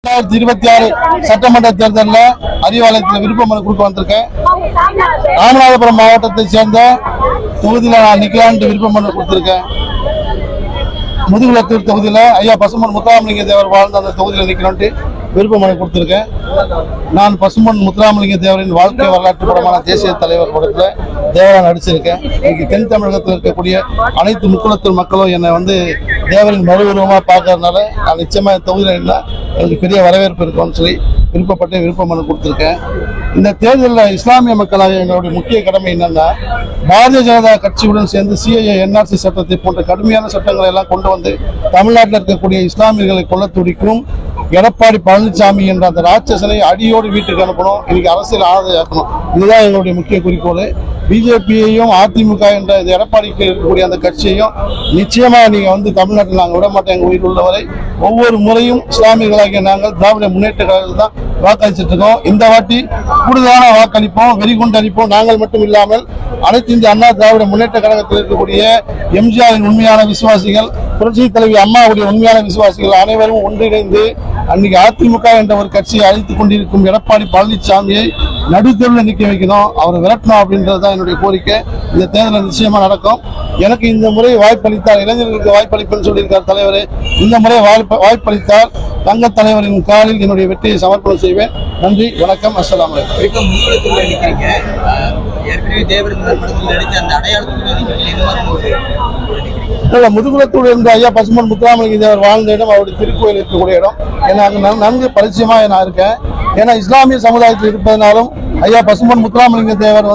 2026 சட்டமன்ற தேர்தலில் அறிவாலயத்தில் விருப்ப மனு கொடுக்க வந்திருக்கேன். ராமநாதபுரம் மாவட்டத்தை சேர்ந்த தொகுதியில் நான் நிக்கலான்ட்டு விருப்ப மனு கொடுத்திருக்கேன். முதுகுளத்தூர் தொகுதியில் ஐயா பசும்பொன் முத்துராமலிங்க தேவர் வாழ்ந்த அந்த தொகுதியில் நிக்கலான்ட்டு விருப்ப மனு கொடுத்திருக்கேன். நான் பசும்பொன் முத்துராமலிங்க தேவரின் வாழ்க்கை வரலாற்று படமான தேசிய தலைவர் படத்தில் தேவராக நடிச்சிருக்கேன். இன்னைக்கு தென் தமிழகத்தில் இருக்கக்கூடிய அனைத்து முக்குளத்தூர் மக்களும் என்னை தேவரின் மறு உருவமாக பார்க்கறதுனால நான் நிச்சயமாக தொகுதியில் இருந்தால் எனக்கு பெரிய வரவேற்பு இருக்கும்னு சொல்லி விருப்பப்பட்டு விருப்ப மனு கொடுத்துருக்கேன். இந்த தேர்தலில் இஸ்லாமிய மக்களாக எங்களுடைய முக்கிய கடமை என்னன்னா, பாரதிய ஜனதா கட்சியுடன் சேர்ந்து சிஏஏ NRC சட்டத்தை போன்ற கடுமையான சட்டங்களை எல்லாம் கொண்டு வந்து தமிழ்நாட்டில் இருக்கக்கூடிய இஸ்லாமியர்களை கொல்ல துடிக்கும் எடப்பாடி பழனிசாமி என்ற அந்த ராட்சசனை அடியோடு வீட்டுக்கு அனுப்பணும். இன்னைக்கு அரசியல் ஆதரவாக்கணும். இதுதான் எங்களுடைய முக்கிய குறிக்கோள். பிஜேபியையும் அதிமுக என்ற எடப்பாடிக்கு இருக்கக்கூடிய அந்த கட்சியையும் நிச்சயமாக நீங்கள் தமிழ்நாட்டில் நாங்கள் விட மாட்டோம். எங்கள் உயிர் உள்ளவரை ஒவ்வொரு முறையும் இஸ்லாமியர்களாகிய நாங்கள் திராவிட முன்னேற்ற கழகத்தில் தான் வாக்களிச்சுட்டு இருக்கோம். இந்த வாட்டி கூடுதலான வாக்களிப்போம், வெறிகுண்டு அளிப்போம். நாங்கள் மட்டும் இல்லாமல் அனைத்து இந்திய அண்ணா திராவிட முன்னேற்ற கழகத்தில் இருக்கக்கூடிய எம்ஜிஆரின் உண்மையான விசுவாசிகள், புரட்சி தலைவி அம்மாவுடைய உண்மையான விசுவாசிகள் அனைவரும் ஒன்றிணைந்து அன்னைக்கு அதிமுக என்ற ஒரு கட்சியை அழித்துக் கொண்டிருக்கும் எடப்பாடி பழனிசாமியை நடுத்தெருவில் நிற்க வைக்கணும், அவரை விரட்டணும் அப்படின்றதுதான் என்னுடைய கோரிக்கை. இந்த தேர்தல் நிச்சயமா நடக்கும். எனக்கு இந்த முறை வாய்ப்பளித்தால், இளைஞர்களுக்கு வாய்ப்பளிப்புன்னு சொல்லியிருக்கார் தலைவர், இந்த முறை வாய்ப்பளித்தால் தங்க தலைவரின் காலில் என்னுடைய வெற்றியை சமர்ப்பணம் செய்வேன். நன்றி, வணக்கம், அஸ்ஸலாமு அலைக்கும். முதுகுளத்தூர் இருந்த ஐயா பசும்பொன் முத்துராமலிங்க தேவர் வாழ்ந்த இடம் அவருடைய திருக்கோயில் இருக்கக்கூடிய இடம். ஏன்னா அங்கே நன்கு பரிச்சயமாக நான் இருக்கேன். ஏன்னா இஸ்லாமிய சமுதாயத்தில் இருப்பதனாலும் ஐயா பசும்பொன் முத்துராமலிங்க தேவர்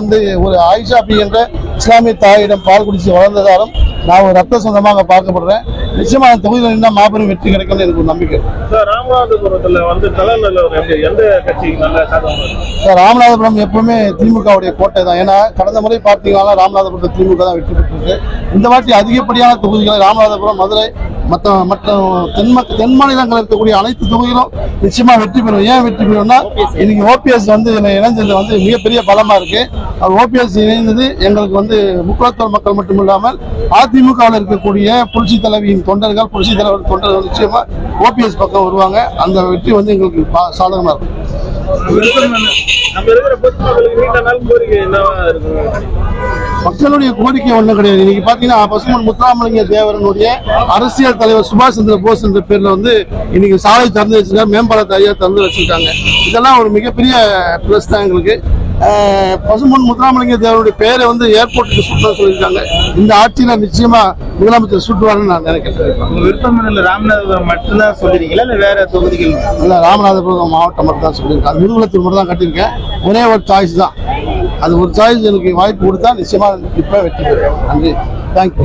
ஒரு ஆயிஷா பி என்ற இஸ்லாமிய தாயிடம் பால் குடிச்சு வளர்ந்ததாலும் நான் ஒரு ரத்த சொந்தமாக பார்க்கப்படுறேன். நிச்சயமா அந்த தொகுதியில் இருந்தால் மாபெரும் வெற்றி கிடைக்கும்னு எனக்கு ஒரு நம்பிக்கை. ராமநாதபுரம் எப்பவுமே திமுகவுடைய கோட்டை தான். ஏன்னா கடந்த முறை பார்த்தீங்கன்னா ராமநாதபுரத்தில் திமுக தான் வெற்றி பெற்றிருக்கு. இந்த வாட்டி அதிகப்படியான தொகுதிகளை ராமநாதபுரம், மதுரை மற்ற தென் மாநிலங்கள் இருக்கக்கூடிய அனைத்து தொகுதிகளும் நிச்சயமா வெற்றி பெறும். ஏன் வெற்றி பெறும்னா, இன்னைக்கு ஓபிஎஸ் இணைஞ்சது மிகப்பெரிய பலமா இருக்கு. ஓபிஎஸ் இணைந்தது எங்களுக்கு முக்குளத்தூர் மக்கள் மட்டும் இல்லாமல் அதிமுகவில் இருக்கக்கூடிய புரட்சி தலைவியின் தொண்டர்கள், புரட்சி தலைவர் தொண்டர்கள் நிச்சயமா ஓபிஎஸ் பக்கம் வருவாங்க. அந்த வெற்றி எங்களுக்கு சாதகமா இருக்கும். மக்களுடைய கோரிக்கை ஒன்றும் கிடையாது. இன்னைக்கு பாத்தீங்கன்னா பசும்பொன் முத்துராமலிங்க தேவரனுடைய அரசியல் தலைவர் சுபாஷ் சந்திர போஸ் என்ற பேர்ல இன்னைக்கு சாலை திறந்து வச்சிருக்காங்க, மேம்பாலத்தை ஐயா திறந்து வச்சிருக்காங்க. இதெல்லாம் ஒரு மிகப்பெரிய பிளஸ் தான் எங்களுக்கு. பசும்பொன் முத்துராமலிங்க தேவருடைய பேரை ஏர்போர்ட்டுக்கு சுட்டணும் சொல்லியிருக்காங்க. இந்த ஆட்சியில நிச்சயமா முதலமைச்சர் சுட்டுவாருன்னு நான் நினைக்கிறேன். விருப்பம் ராமநாதபுரம் மட்டும்தான் சொல்லிருக்கீங்களா இல்ல வேற தொகுதிகள்? இல்ல, ராமநாதபுரம் மாவட்டம் மட்டும் தான் சொல்லியிருக்கேன். முதுகுளத்தூர் மட்டும் தான் கட்டியிருக்கேன். ஒரே ஒரு சாய்ஸ் தான். அது ஒரு சாய்ஸ் எனக்கு வாய்ப்பு கொடுத்தா நிச்சயமா இப்ப வெற்றி பெறுவேன். நன்றி, தேங்க்யூ.